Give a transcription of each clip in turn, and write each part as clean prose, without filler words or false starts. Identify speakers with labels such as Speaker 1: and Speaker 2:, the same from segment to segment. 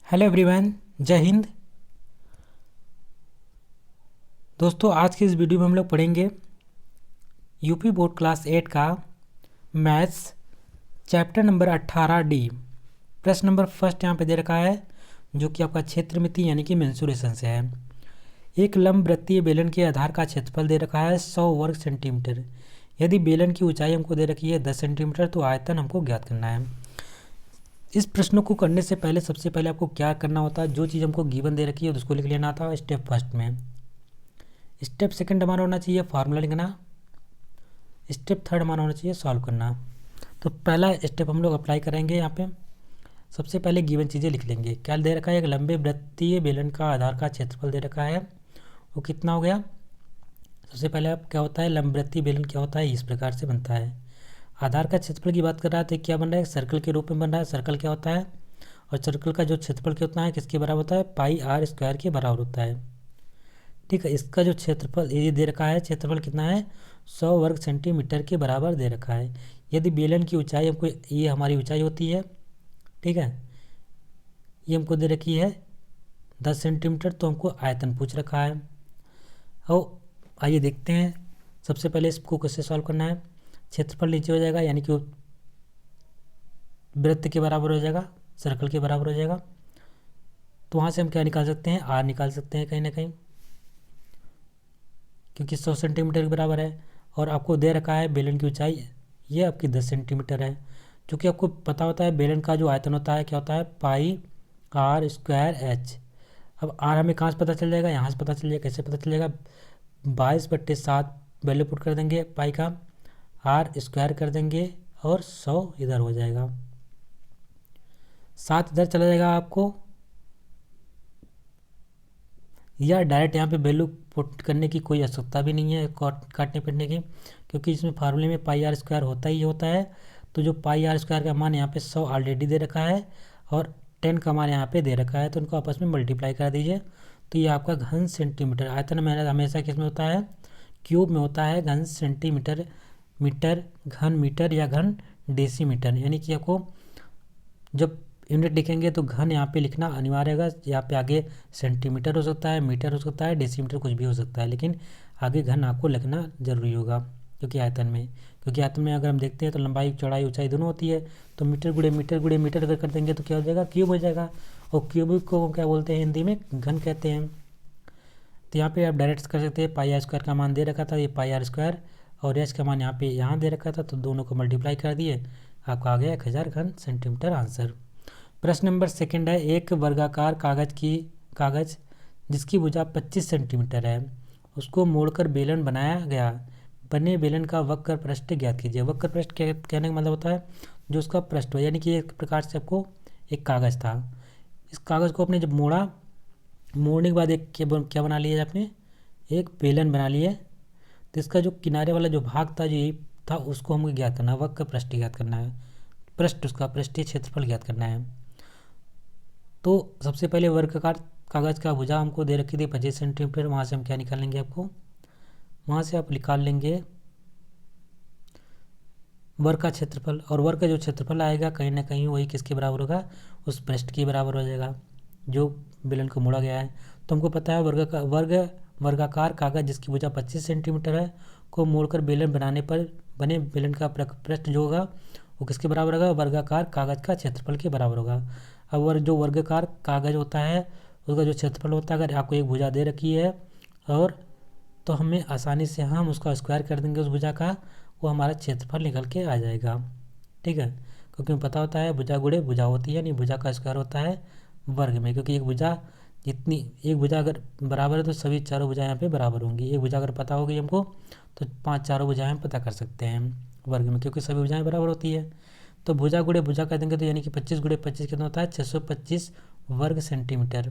Speaker 1: Hello everyone, जय हिंद। दोस्तों, आज की इस वीडियो में हम लोग पढ़ेंगे यूपी बोर्ड क्लास 8 का मैथ्स चैप्टर नंबर 18D। प्रश्न नंबर फर्स्ट यहाँ पे दे रखा है, जो कि आपका क्षेत्र मिति यानी कि मेंसुरेशन से है। एक लंब वृत्तीय बेलन के आधार का क्षेत्रफल दे रखा है 100 वर्ग सेंटीमीटर। यदि बेलन की ऊंचाई हमको दे रखी है 10 सेंटीमीटर, तो आयतन हमको ज्ञात करना है। इस प्रश्नों को करने से पहले सबसे पहले आपको क्या करना होता है, जो चीज़ हमको गिवन दे रखी है उसको लिख लेना था स्टेप फर्स्ट में। स्टेप सेकंड हमारा होना चाहिए फार्मूला लिखना। स्टेप थर्ड हमारा होना चाहिए सॉल्व करना। तो पहला स्टेप हम लोग अप्लाई करेंगे। यहाँ पे सबसे पहले गिवन चीज़ें लिख लेंगे। क्या दे रखा है, एक लंबे वृत्तीय बेलन का आधार का क्षेत्रफल दे रखा है, वो कितना हो गया। सबसे पहले आप क्या होता है, लंब वृत्तीय बेलन क्या होता है, इस प्रकार से बनता है। आधार का क्षेत्रफल की बात कर रहा है तो क्या बन रहा है, सर्कल के रूप में बन रहा है। सर्कल क्या होता है, और सर्कल का जो क्षेत्रफल कितना है, किसके बराबर होता है, पाई आर स्क्वायर के बराबर होता है। ठीक है, इसका जो क्षेत्रफल ये दे रखा है, क्षेत्रफल कितना है, 100 वर्ग सेंटीमीटर के बराबर दे रखा है। यदि बेलन की ऊंचाई हमको, ये हमारी ऊंचाई होती है, ठीक है, ये हमको दे रखी है 10 सेंटीमीटर, तो हमको आयतन पूछ रखा है। और आइए देखते हैं, सबसे पहले इसको कैसे सॉल्व करना है। क्षेत्रफल नीचे हो जाएगा, यानी कि वृत्त के बराबर हो जाएगा, सर्कल के बराबर हो जाएगा। तो वहाँ से हम क्या निकाल सकते हैं, आर निकाल सकते हैं कहीं ना कहीं, क्योंकि 100 सेंटीमीटर के बराबर है। और आपको दे रखा है बेलन की ऊंचाई, ये आपकी 10 सेंटीमीटर है। क्योंकि आपको पता होता है बेलन का जो आयतन होता है क्या होता है, पाई आर स्क्वायर एच। अब आर हमें कहाँ से पता चल जाएगा, यहाँ से पता चल जाएगा। कैसे पता चल जाएगा, 22/7 वैल्यू पुट कर देंगे पाई का, आर स्क्वायर कर देंगे और 100 इधर हो जाएगा, 7 इधर चला जाएगा आपको, या डायरेक्ट यहाँ पे वैल्यू पुट करने की कोई आवश्यकता भी नहीं है काटने पीटने की, क्योंकि इसमें फार्मूले में पाई आर स्क्वायर होता ही होता है। तो जो पाई आर स्क्वायर का मान यहाँ पे 100 ऑलरेडी दे रखा है और 10 का मान यहाँ पे दे रखा है, तो उनको आपस में मल्टीप्लाई कर दीजिए। तो ये आपका घन सेंटीमीटर, आयतन में हमेशा किस में होता है, क्यूब में होता है। घन सेंटीमीटर, मीटर, घन मीटर या घन डेसीमीटर, यानी कि आपको जब यूनिट लिखेंगे तो घन यहाँ पे लिखना अनिवार्य होगा। यहाँ पे आगे सेंटीमीटर हो सकता है, मीटर हो सकता है, डेसीमीटर कुछ भी हो सकता है, लेकिन आगे घन आपको लिखना जरूरी होगा। क्योंकि आयतन में अगर हम देखते हैं तो लंबाई चौड़ाई ऊंचाई दोनों होती है। तो मीटर गुणे मीटर गुणे मीटर अगर कर देंगे तो क्या हो जाएगा, क्यूब हो जाएगा। और क्यूब को क्या बोलते हैं, हिंदी में घन कहते हैं। तो यहाँ पे आप डायरेक्ट कर सकते हैं, पाई आर स्क्वायर का मान दे रखा था, ये पाई आर स्क्वायर, और एच का मान यहाँ दे रखा था, तो दोनों को मल्टीप्लाई कर दिए, आपका आ गया 1000 घन सेंटीमीटर आंसर। प्रश्न नंबर सेकंड है, एक वर्गाकार कागज जिसकी भुजा 25 सेंटीमीटर है, उसको मोड़कर बेलन बनाया गया। बने बेलन का वक्र पृष्ठ ज्ञात कीजिए। वक्र पृष्ठ कहने का मतलब होता है जो उसका पृष्ठ हो, यानी कि एक प्रकार से आपको एक कागज़ था, इस कागज़ को आपने जब मोड़ने के बाद एक क्या बना लिया आपने, एक बेलन बना लिए। तो इसका जो किनारे वाला जो भाग था, जो यही था, उसको हमको ज्ञात करना है, वक्र पृष्ठ ज्ञात करना है, पृष्ठ उसका पृष्ठीय क्षेत्रफल ज्ञात करना है। तो सबसे पहले वर्गाकार कागज़ का भुजा हमको दे रखी थी 25 सेंटीमीटर। वहाँ से हम क्या निकाल लेंगे, आपको वहाँ से आप निकाल लेंगे वर्ग का क्षेत्रफल, और वर्ग का जो क्षेत्रफल आएगा कहीं ना कहीं वही किसके बराबर होगा, उस पृष्ठ के बराबर हो जाएगा जो बेलन को मोड़ा गया है। तो हमको पता है वर्गाकार कागज़ जिसकी भुजा 25 सेंटीमीटर है को मोड़कर बेलन बनाने पर बने बेलन का पृष्ठ जो होगा वो किसके बराबर होगा, वर्गाकार कागज़ का क्षेत्रफल के बराबर होगा। अब जो वर्गाकार कागज़ होता है उसका जो क्षेत्रफल होता है, अगर आपको एक भुजा दे रखी है और तो हमें आसानी से हम उसका स्क्वायर कर देंगे उस भुजा का, वो हमारा क्षेत्रफल निकल के आ जाएगा। ठीक है, क्योंकि हमें पता होता है भुजा गुणे भुजा होती है, नहीं भुजा का स्क्वायर होता है वर्ग में, क्योंकि एक भुजा अगर बराबर है तो सभी चारों भुजाएं यहाँ पे बराबर होंगी। एक भुजा अगर पता होगी हमको तो 5 चारों भुजाएं हम पता कर सकते हैं वर्ग में, क्योंकि सभी भुजाएं बराबर होती है। तो भुजा गुणे भुजा कर देंगे तो यानी कि 25 गुणे 25 कितना होता है, 625 वर्ग सेंटीमीटर।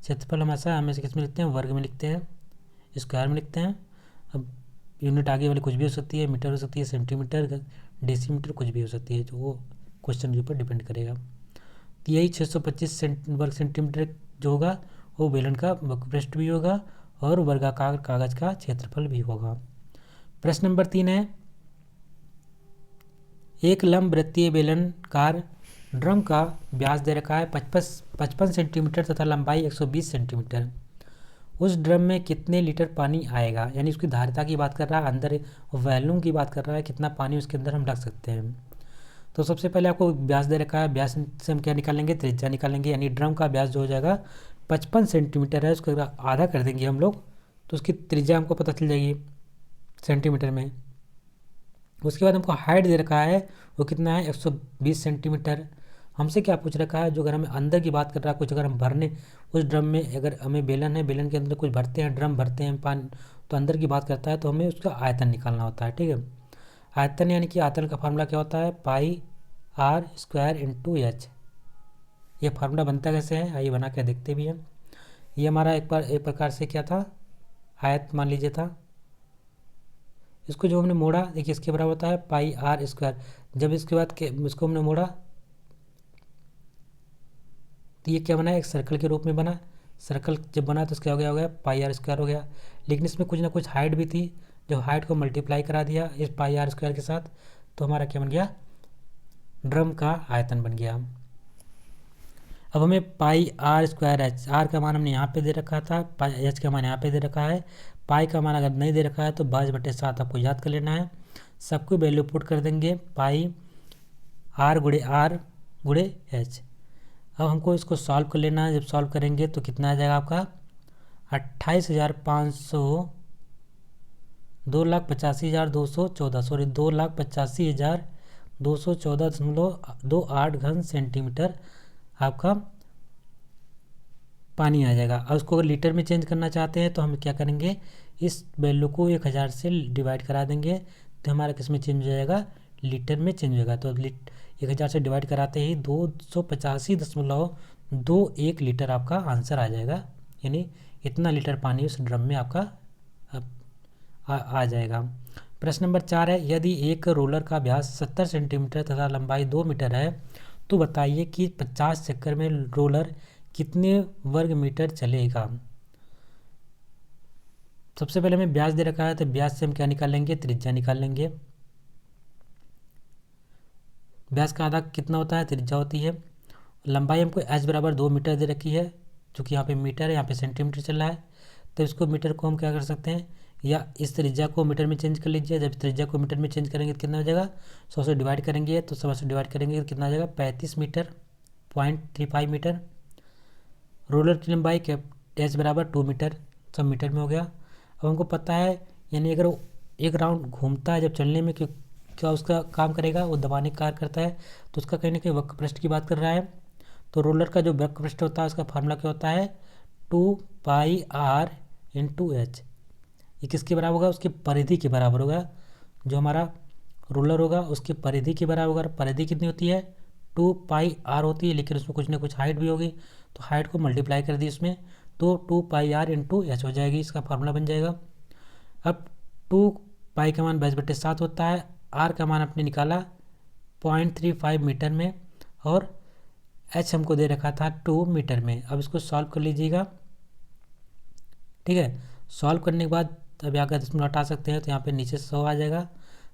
Speaker 1: क्षेत्रफल हमेशा किस में लिखते हैं, वर्ग में लिखते हैं, स्क्वायर में लिखते हैं। अब यूनिट आगे वाली कुछ भी हो सकती है, मीटर हो सकती है, सेंटीमीटर, डेसीमीटर कुछ भी हो सकती है, जो वो क्वेश्चन के ऊपर डिपेंड करेगा। तो यही 625 वर्ग सेंटीमीटर जो होगा वो बेलन का पृष्ठ भी होगा और वर्गाकार कागज़ का क्षेत्रफल भी होगा। प्रश्न नंबर 3 है, एक लंबवृत्तीय बेलनाकार ड्रम का व्यास दे रखा है 55 सेंटीमीटर तथा लंबाई 120 सेंटीमीटर। उस ड्रम में कितने लीटर पानी आएगा, यानी उसकी धारिता की बात कर रहा है, अंदर वॉल्यूम की बात कर रहा है, कितना पानी उसके अंदर हम रख सकते हैं। तो सबसे पहले आपको व्यास दे रखा है, व्यास से हम क्या निकालेंगे, त्रिज्या निकालेंगे, यानी ड्रम का व्यास जो हो जाएगा 55 सेंटीमीटर है, उसको आधा कर देंगे हम लोग तो उसकी त्रिज्या हमको पता चल जाएगी सेंटीमीटर में। उसके बाद हमको हाइट दे रखा है, वो कितना है 120 सेंटीमीटर। हमसे क्या पूछ रखा है, जो अगर हमें अंदर की बात कर रहा है, कुछ अगर हम भरने उस ड्रम में, अगर हमें बेलन है, बेलन के अंदर कुछ भरते हैं, ड्रम भरते हैं पानी, तो अंदर की बात करता है तो हमें उसका आयतन निकालना होता है। ठीक है, आयतन यानी कि आयतन का फार्मूला क्या होता है, पाई आर स्क्वायर इंटू एच। ये फार्मूला बनता कैसे है, आइए बना के देखते भी हैं। ये हमारा एक प्रकार से क्या था, आयत मान लीजिए था। इसको जो हमने मोड़ा, देखिए इसके बराबर होता है पाई आर स्क्वायर। जब इसके बाद इसको हमने मोड़ा तो ये क्या बना, एक सर्कल के रूप में बना। सर्कल जब बना तो इसका हो गया पाई आर स्क्वायर हो गया। लेकिन इसमें कुछ ना कुछ हाइट भी थी, जब हाइट को मल्टीप्लाई करा दिया इस पाई आर स्क्वायर के साथ तो हमारा क्या बन गया, ड्रम का आयतन बन गया। अब हमें पाई आर स्क्वायर एच, आर का मान हमने यहाँ पे दे रखा था, पाई एच का मान यहाँ पे दे रखा है। पाई का मान अगर नहीं दे रखा है तो 22/7 आपको याद कर लेना है। सबको वैल्यू पुट कर देंगे, पाई आर गुड़े एच। अब हमको इसको सॉल्व कर लेना है। जब सॉल्व करेंगे तो कितना आ जाएगा आपका 28,500 2,85,214 सॉरी 2,85,214.28 घन सेंटीमीटर आपका पानी आ जाएगा। और उसको अगर लीटर में चेंज करना चाहते हैं तो हम क्या करेंगे, इस वैल्यू को 1000 से डिवाइड करा देंगे तो हमारा किस में चेंज हो जाएगा, लीटर में चेंज होगा। तो 1000 से डिवाइड कराते ही 285.21 लीटर आपका आंसर आ जाएगा, यानी इतना लीटर पानी उस ड्रम में आपका आ जाएगा। प्रश्न नंबर 4 है, यदि एक रोलर का व्यास 70 सेंटीमीटर तथा लंबाई 2 मीटर है तो बताइए कि 50 चक्कर में रोलर कितने वर्ग मीटर चलेगा। सबसे पहले हमें व्यास दे रखा है तो व्यास से हम क्या निकालेंगे, त्रिज्या निकाल लेंगे। व्यास का आधा कितना होता है, त्रिज्या होती है। लंबाई हमको h बराबर 2 मीटर दे रखी है, चूँकि यहाँ पे मीटर है, यहाँ पे सेंटीमीटर चल रहा है तो इसको मीटर को हम क्या कर सकते हैं, या इस त्रिज्या को मीटर में चेंज कर लीजिए। जब त्रिज्या को मीटर में चेंज करेंगे तो कितना हो जाएगा, 100 से डिवाइड करेंगे तो 100 से डिवाइड करेंगे तो कितना आ जाएगा 35 मीटर 0.35 मीटर। रोलर की लंबाई h बराबर 2 मीटर, सब मीटर में हो गया। अब हमको पता है, यानी अगर एक राउंड घूमता है जब चलने में क्या उसका काम करेगा, वो दबाने का कार्य करता है, तो उसका कहीं ना कहीं वक्र पृष्ठ की बात कर रहा है। तो रोलर का जो वक्र पृष्ठ होता है उसका फार्मूला क्या होता है, 2πr इंटू एच। ये किसके बराबर होगा, उसकी परिधि के बराबर होगा। जो हमारा रोलर होगा उसकी परिधि के बराबर होगा। परिधि कितनी होती है, 2πr होती है, लेकिन उसमें कुछ ना कुछ हाइट भी होगी तो हाइट को मल्टीप्लाई कर दी उसमें, तो 2πr इंटू एच हो जाएगी, इसका फार्मूला बन जाएगा। अब 2π का मान 22/7 होता है, आर का मान आपने निकाला 0.35 मीटर में और एच हमको दे रखा था 2 मीटर में। अब इसको सॉल्व कर लीजिएगा। ठीक है, सॉल्व करने के बाद अभी अगर इसमें हटा सकते हैं तो यहाँ पे नीचे 100 आ जाएगा।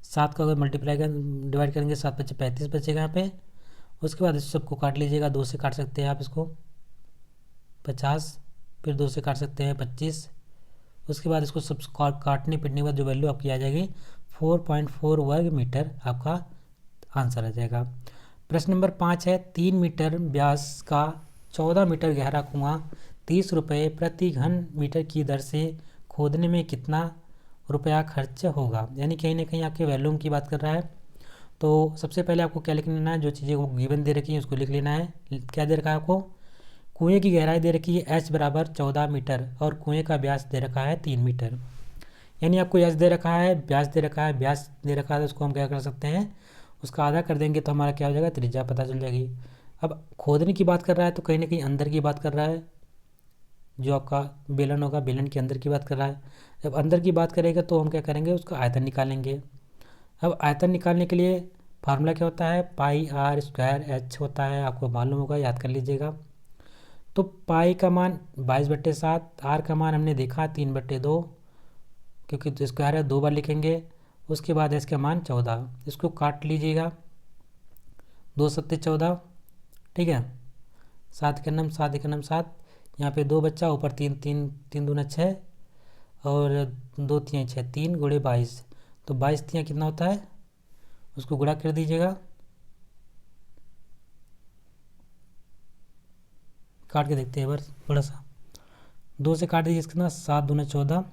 Speaker 1: 7 का अगर मल्टीप्लाई कर डिवाइड करेंगे 7 × 35 बचेगा यहाँ पे। उसके बाद इस सबको काट लीजिएगा, 2 से काट सकते हैं आप इसको 50, फिर 2 से काट सकते हैं 25। उसके बाद इसको सब काटने पीटने के बाद जो वैल्यू आपकी आ जाएगी 4.4 वर्ग मीटर आपका आंसर आ जाएगा। प्रश्न नंबर 5 है, 3 मीटर व्यास का 14 मीटर गहरा कुआं 30 रुपये प्रति घन मीटर की दर से खोदने में कितना रुपया खर्च होगा, यानी कहीं ना कहीं आपके वॉल्यूम की बात कर रहा है। तो सबसे पहले आपको क्या लिख लेना है, जो चीज़ें वो गिवन दे रखी है उसको लिख लेना है। क्या दे रखा है आपको, कुएं की गहराई दे रखी है h बराबर 14 मीटर और कुएं का व्यास दे रखा है 3 मीटर। यानी आपको h दे रखा है, व्यास दे रखा है, व्यास दे रखा है तो उसको हम क्या कर सकते हैं, उसका आधा कर देंगे तो हमारा क्या हो जाएगा, त्रिज्या पता चल जाएगी। अब खोदने की बात कर रहा है तो कहीं ना कहीं अंदर की बात कर रहा है, जो आपका बेलन होगा बेलन के अंदर की बात कर रहा है। जब अंदर की बात करेगा तो हम क्या करेंगे, उसका आयतन निकालेंगे। अब आयतन निकालने के लिए फार्मूला क्या होता है, पाई आर स्क्वायर एच होता है, आपको मालूम होगा, याद कर लीजिएगा। तो पाई का मान 22/7, आर का मान हमने देखा 3/2, क्योंकि स्क्वायर है 2 बार लिखेंगे, उसके बाद एच का मान 14, इसको काट लीजिएगा, 2 सत्ते 14, ठीक है, 7 के नम 7 के नम 7, यहाँ पे 2 बच्चा, ऊपर 3 3 3 दूना 6 और 2 तियाँ 6, 3 गुणे 22, तो 22 तियाँ कितना होता है, उसको गुणा कर दीजिएगा, काट के देखते हैं एक बार थोड़ा सा, 2 से काट दीजिए कितना, 7 दूना 14,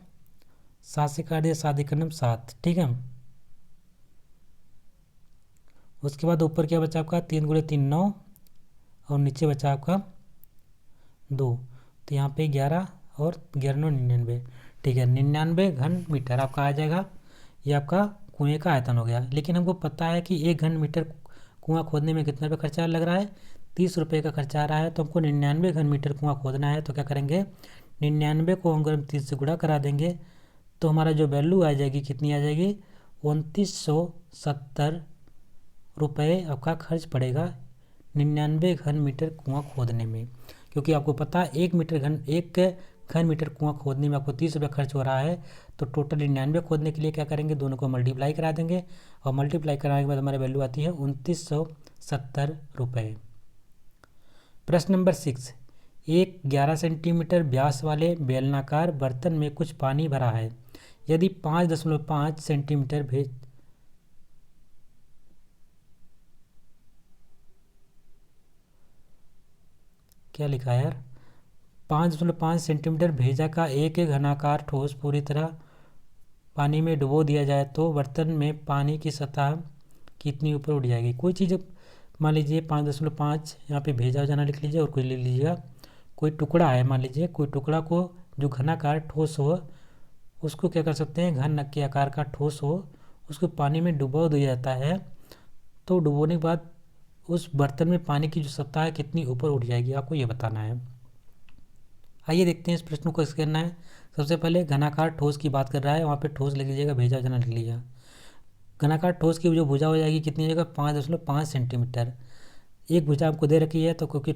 Speaker 1: 7 से काट दिया 7 एक नम 7, ठीक है। उसके बाद ऊपर क्या बचा आपका, 3 गुणे 3 9, और नीचे बचा आपका 2, तो यहाँ पे 11 और 11 9 99, ठीक है, 99 घन मीटर आपका आ जाएगा। ये आपका कुएं का आयतन हो गया। लेकिन हमको पता है कि 1 घन मीटर कुआं खोदने में कितना रुपये खर्चा लग रहा है, 30 रुपये का खर्चा आ रहा है। तो हमको 99 घन मीटर कुआं खोदना है, तो क्या करेंगे, 99 को अगर हम 30 से गुणा करा देंगे तो हमारा जो वैल्यू आ जाएगी कितनी आ जाएगी, 2970 रुपये आपका खर्च पड़ेगा 99 घन मीटर कुआं खोदने में। क्योंकि आपको पता है 1 घन मीटर कुआं खोदने में आपको 30 रुपये खर्च हो रहा है, तो टोटल 99 खोदने के लिए क्या करेंगे, दोनों को मल्टीप्लाई करा देंगे, और मल्टीप्लाई कराने के बाद हमारी वैल्यू आती है 2970 रुपये। प्रश्न नंबर 6, एक 11 सेंटीमीटर व्यास वाले बेलनाकार बर्तन में कुछ पानी भरा है। यदि 5.5 सेंटीमीटर क्या लिखा है यार, 5.5 सेंटीमीटर भेजा का एक घनाकार ठोस पूरी तरह पानी में डुबो दिया जाए तो बर्तन में पानी की सतह कितनी ऊपर उठ जाएगी। कोई चीज़ मान लीजिए 5.5 यहाँ पे भेजा जाना लिख लीजिए, और कोई ले लीजिएगा, कोई टुकड़ा है, मान लीजिए कोई टुकड़ा को जो घनाकार ठोस हो उसको क्या कर सकते हैं, घन के आकार का ठोस हो उसको पानी में डुबो दिया जाता है, तो डुबोने के बाद उस बर्तन में पानी की जो सतह है कितनी ऊपर उठ जाएगी, आपको ये बताना है। आइए देखते हैं इस प्रश्न को कैसे करना है। सबसे पहले घनाकार ठोस की बात कर रहा है, वहाँ पे ठोस लिख लीजिएगा, भेजा जाना लिख लीजिएगा। घनाकार ठोस की जो भुजा हो जाएगी कितनी जगह, 5.5 सेंटीमीटर। एक भुजा आपको दे रखी है, तो क्योंकि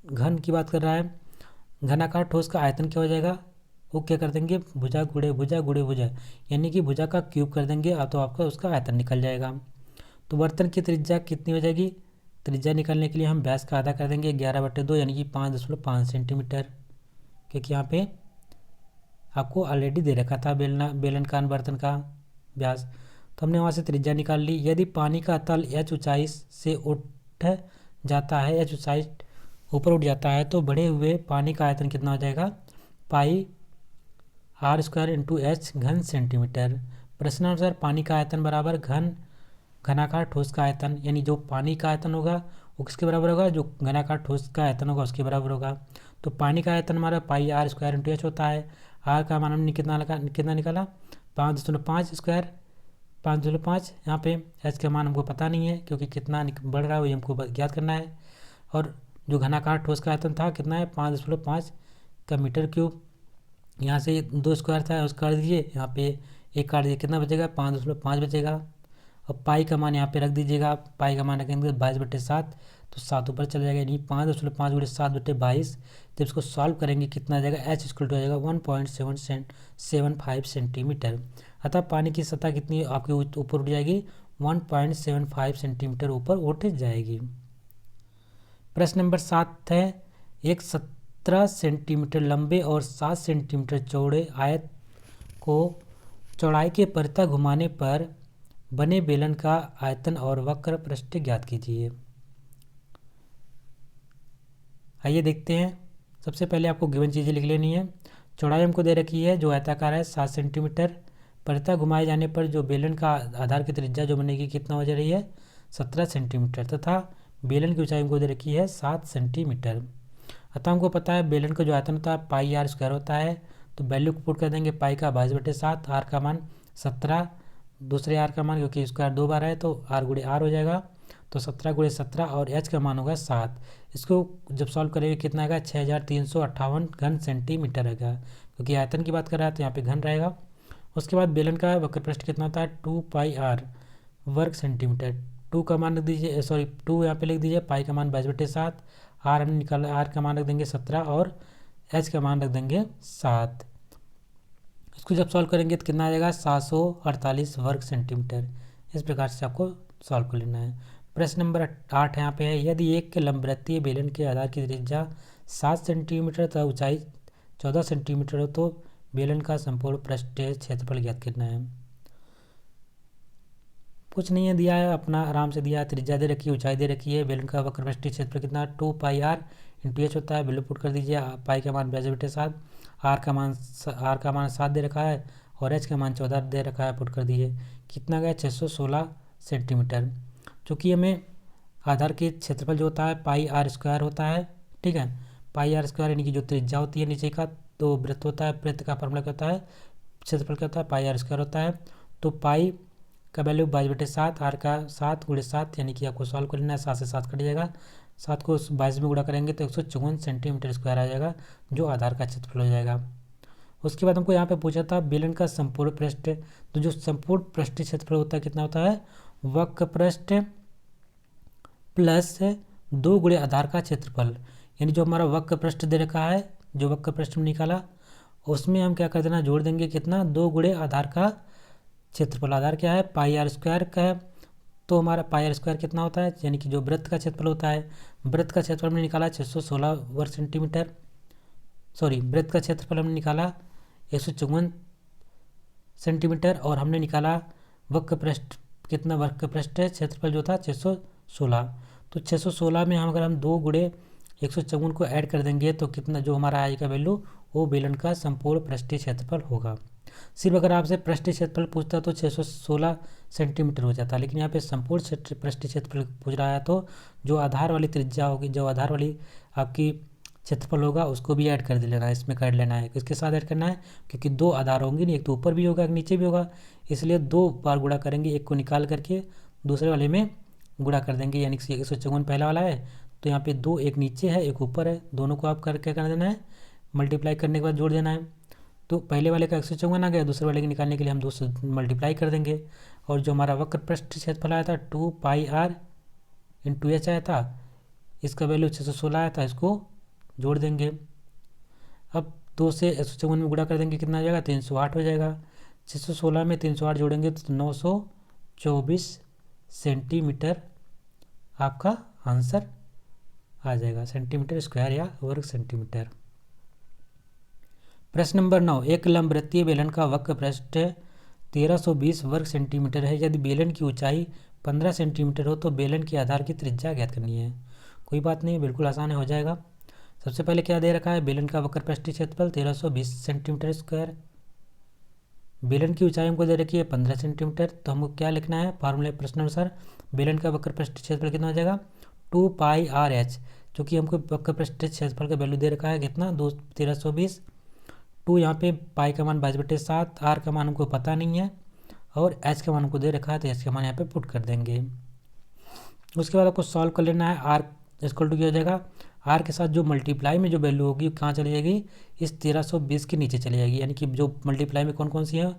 Speaker 1: घन की बात कर रहा है, घनाकार ठोस का आयतन क्या हो जाएगा, वो क्या कर देंगे, भुजा गुणे भुजा गुणे भुजा, यानी कि भुजा का क्यूब कर देंगे, तो आपका उसका आयतन निकल जाएगा। तो बर्तन की त्रिज्या कितनी हो जाएगी, त्रिज्या निकालने के लिए हम व्यास का आधा कर देंगे 11/2, यानी कि 5.5 सेंटीमीटर, क्योंकि यहाँ पे आपको ऑलरेडी दे रखा था बेलनकार बर्तन का व्यास, तो हमने वहाँ से त्रिज्या निकाल ली। यदि पानी का तल h ऊंचाई से उठ जाता है, h ऊंचाई ऊपर उठ जाता है, तो बढ़े हुए पानी का आयतन कितना हो जाएगा, पाई r² इंटू h घन सेंटीमीटर। प्रश्नानुसार पानी का आयतन बराबर घनाकार ठोस का आयतन, यानी जो पानी का आयतन होगा वो किसके बराबर होगा, जो घनाकार ठोस का आयतन होगा उसके बराबर होगा। तो पानी का आयतन हमारा पाई r² इंटू h होता है। r का मान हमने कितना निकाला, 5.5 स्क्वायर, 5.5। यहाँ पे h का मान हमको पता नहीं है, क्योंकि कितना बढ़ रहा है वही हमको ज्ञात करना है। और जो घनाकार ठोस का आयतन था कितना है, 5.5 का मीटर क्यूब। यहाँ से 2 स्क्वायर था उसको काट दीजिए, यहाँ पे 1 काट दीजिए, कितना बचेगा, 5.5 बचेगा। अब पाई का मान यहाँ पे रख दीजिएगा, पाई का मान रखेंगे 22/7, तो 7 ऊपर चला जाएगा, यानी 5.5 गुणे 7/22। जब इसको सॉल्व करेंगे कितना आ जाएगा, h इक्वल टू आ जाएगा 1.75 सेंटीमीटर। अतः पानी की सतह कितनी आपके ऊपर उठ जाएगी, 1.75 सेंटीमीटर ऊपर उठ जाएगी। प्रश्न नंबर 7 है, एक 17 सेंटीमीटर लंबे और 7 सेंटीमीटर चौड़े आयत को चौड़ाई के परितः घुमाने पर बने बेलन का आयतन और वक्र पृष्ठ ज्ञात कीजिए। आइए देखते हैं। सबसे पहले आपको गिवन चीज़ें लिख लेनी है। चौड़ाई हमको दे रखी है जो आयताकार है 7 सेंटीमीटर, परितः घुमाए जाने पर जो बेलन का आधार की त्रिज्या जो बनेगी कितना हो जा रही है, 17 सेंटीमीटर, तथा बेलन की ऊंचाई हमको दे रखी है 7 सेंटीमीटर। अतः हमको पता है बेलन का जो आयतन होता है पाई r² होता है, तो वैल्यू को पुट कर देंगे, पाई का 22/7, r का मान 17, दूसरे r का मान क्योंकि स्क्वायर 2 बार है तो r गुणे r हो जाएगा, तो 17 गुणे 17, और h का मान होगा 7। इसको जब सॉल्व करेंगे कितना आएगा, 6358 घन सेंटीमीटर आएगा, क्योंकि आयतन की बात कर रहा है तो यहाँ पे घन रहेगा। उसके बाद बेलन का वक्र पृष्ठ कितना होता है, 2πr वर्ग सेंटीमीटर। 2 का मान रख दीजिए, 2 यहाँ पे लिख दीजिए, पाई का मान 22/7, r हमने निकाला, r का मान रख देंगे 17, और h का मान रख देंगे 7। इसको जब सॉल्व करेंगे तो कितना आ जाएगा 748 वर्ग सेंटीमीटर। इस प्रकार से आपको सॉल्व कर लेना है। प्रश्न नंबर 8 यहाँ पे है, यदि एक लंबवृत्तीय बेलन के आधार की त्रिज्या 7 सेंटीमीटर तथा ऊंचाई 14 सेंटीमीटर हो तो बेलन का संपूर्ण पृष्ठीय क्षेत्रफल ज्ञात करना है। कुछ नहीं है दिया है, अपना आराम से दिया है, त्रिज्या दे रखी है, ऊंचाई दे रखी है, बेलन का वक्र पृष्ठीय क्षेत्रफल कितना 2 पाई आर इंटू एच होता है। वैल्यू पुट कर दीजिए, पाई का मान 22/7, आर का मान 7 दे रखा है और एच का मान 14 दे रखा है, पुट कर दीजिए। कितना गया 616 सेंटीमीटर। चूँकि हमें आधार के क्षेत्रफल जो होता है पाई आर स्क्वायर होता है, ठीक है, पाई आर स्क्वायर यानी कि जो त्रिज्या होती है नीचे का, तो वृत्त होता है, वृत्त का फॉर्मूला क्या होता है, क्षेत्रफल क्या होता है, पाई आर स्क्वायर होता है। तो पाई का वैल्यू 22/7, आर का 7 × 7 यानी कि आपको सॉल्व कर लेना है, 7 से 7 कट जाएगा, 7 को 22 में गुणा करेंगे तो 154 सेंटीमीटर स्क्वायर आ जाएगा, जो आधार का क्षेत्रफल हो जाएगा। उसके बाद हमको यहाँ पे पूछा था बेलन का संपूर्ण पृष्ठ, तो जो संपूर्ण पृष्ठीय क्षेत्रफल होता है कितना होता है, वक्र पृष्ठ प्लस 2 गुणे आधार का क्षेत्रफल। यानी जो हमारा वक्र पृष्ठ दे रखा है, जो वक्र पृष्ठ में निकाला, उसमें हम क्या कर देना, जोड़ देंगे कितना 2 गुणे आधार का क्षेत्रफल। आधार क्या है, पाई आर स्क्वायर का है, तो हमारा पाई आर स्क्वायर कितना होता है, यानी कि जो वृत्त का क्षेत्रफल होता है, वृत्त का क्षेत्रफल हमने निकाला 616 वर्ग सेंटीमीटर, सॉरी वृत्त का क्षेत्रफल हमने निकाला 154 सेंटीमीटर, और हमने निकाला वक्र पृष्ठ कितना, वक्र पृष्ठ क्षेत्रफल जो था 616। तो 616 में हम अगर हम 2 गुणे 154 को ऐड कर देंगे तो कितना जो हमारा आएगा वैल्यू, वो बेलन का संपूर्ण पृष्ठीय क्षेत्रफल होगा। सिर्फ अगर आपसे पृष्ठीय क्षेत्रफल पूछता तो 616 सेंटीमीटर हो जाता, लेकिन यहाँ पे संपूर्ण पृष्ठीय क्षेत्रफल पूछ रहा है, तो जो आधार वाली त्रिज्या होगी, जो आधार वाली आपकी क्षेत्रफल होगा उसको भी ऐड कर दे लेना है, इसमें कर लेना है। किसके साथ ऐड करना है, क्योंकि 2 आधार होंगे नहीं, एक तो ऊपर भी होगा एक नीचे भी होगा, इसलिए 2 बार गुणा करेंगे, एक को निकाल करके दूसरे वाले में गुणा कर देंगे। यानी कि 154 पहला वाला है, तो यहाँ पे 2 एक नीचे है एक ऊपर है, दोनों को आप करके कर देना है, मल्टीप्लाई करने के बाद जोड़ देना है। तो पहले वाले का 154 आ गया, दूसरे वाले के निकालने के लिए हम 2 से मल्टीप्लाई कर देंगे, और जो हमारा वक्र पृष्ठ क्षेत्रफल आया था 2 पाई आर इंटू एच आया था, इसका वैल्यू 616 आया था, इसको जोड़ देंगे। अब 2 से 154 में गुणा कर देंगे, कितना आ जाएगा 308 हो जाएगा। 616 में 308 जोड़ेंगे तो 924 सेंटीमीटर आपका आंसर आ जाएगा, सेंटीमीटर स्क्वायर या वर्ग सेंटीमीटर। प्रश्न नंबर 9, एक लंबवृत्तीय बेलन का वक्र पृष्ठ 1320 वर्ग सेंटीमीटर है। यदि बेलन की ऊंचाई 15 सेंटीमीटर हो तो बेलन के आधार की त्रिज्या ज्ञात करनी है। कोई बात नहीं, बिल्कुल आसान हो जाएगा। सबसे पहले क्या दे रखा है, बेलन का वक्र पृष्ठीय क्षेत्रफल 1320 सेंटीमीटर स्क्वायर, बेलन की ऊंचाई हमको दे रखी है 15 सेंटीमीटर, तो हमको क्या लिखना है, फार्मूले प्रश्नानुसार बेलन का वक्र पृष्ठीय क्षेत्रफल कितना हो जाएगा 2 पाई आर एच, चूँकि हमको वक्र पृष्ठीय क्षेत्रफल का वैल्यू दे रखा है कितना 1320, 2 यहाँ पे पाई का मान 22/7, आर का मान हमको पता नहीं है, और एच का मान हमको दे रखा है, तो एच का मान यहाँ पे पुट कर देंगे। उसके बाद आपको सॉल्व कर लेना है, आर इक्वल टू क्या हो जाएगा, आर के साथ जो मल्टीप्लाई में जो वैल्यू होगी कहाँ चली जाएगी, इस 1320 के नीचे चली जाएगी। यानी कि जो मल्टीप्लाई में कौन कौन सी है,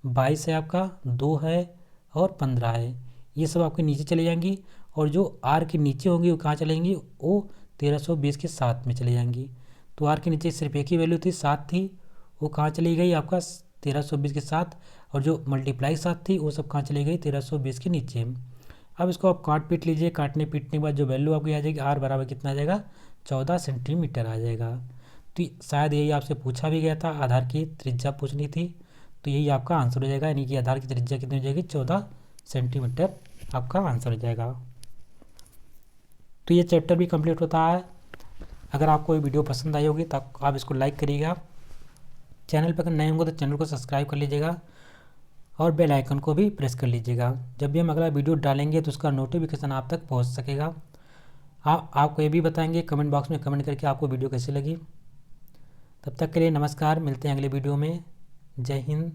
Speaker 1: 22 है आपका, 2 है और 15 है, ये सब आपके नीचे चली जाएंगी, और जो आर के नीचे होंगी वो कहाँ चलेंगी, वो 1320 के साथ में चली जाएंगी। तो आर के नीचे सिर्फ एक ही वैल्यू थी 7 थी, वो कहाँ चली गई आपका 1320 के साथ, और जो मल्टीप्लाई 7 थी वो सब कहाँ चली गई 1320 के नीचे। अब इसको आप काट पीट लीजिए, काटने पीटने के बाद जो वैल्यू आपकी आ जाएगी, आर बराबर कितना आ जाएगा 14 सेंटीमीटर आ जाएगा। तो शायद यही आपसे पूछा भी गया था, आधार की त्रिज्या पूछनी थी, तो यही आपका आंसर हो जाएगा, यानी कि आधार की त्रिज्या कितनी हो जाएगी 14 सेंटीमीटर आपका आंसर हो जाएगा। तो ये चैप्टर भी कंप्लीट होता है। अगर आपको ये वीडियो पसंद आई होगी तो आप इसको लाइक करिएगा, चैनल पर अगर नए होंगे तो चैनल को सब्सक्राइब कर लीजिएगा, और बेल आइकन को भी प्रेस कर लीजिएगा। जब भी हम अगला वीडियो डालेंगे तो उसका नोटिफिकेशन आप तक पहुंच सकेगा। आपको ये भी बताएंगे कमेंट बॉक्स में कमेंट करके आपको वीडियो कैसी लगी। तब तक के लिए नमस्कार, मिलते हैं अगले वीडियो में। जय हिंद,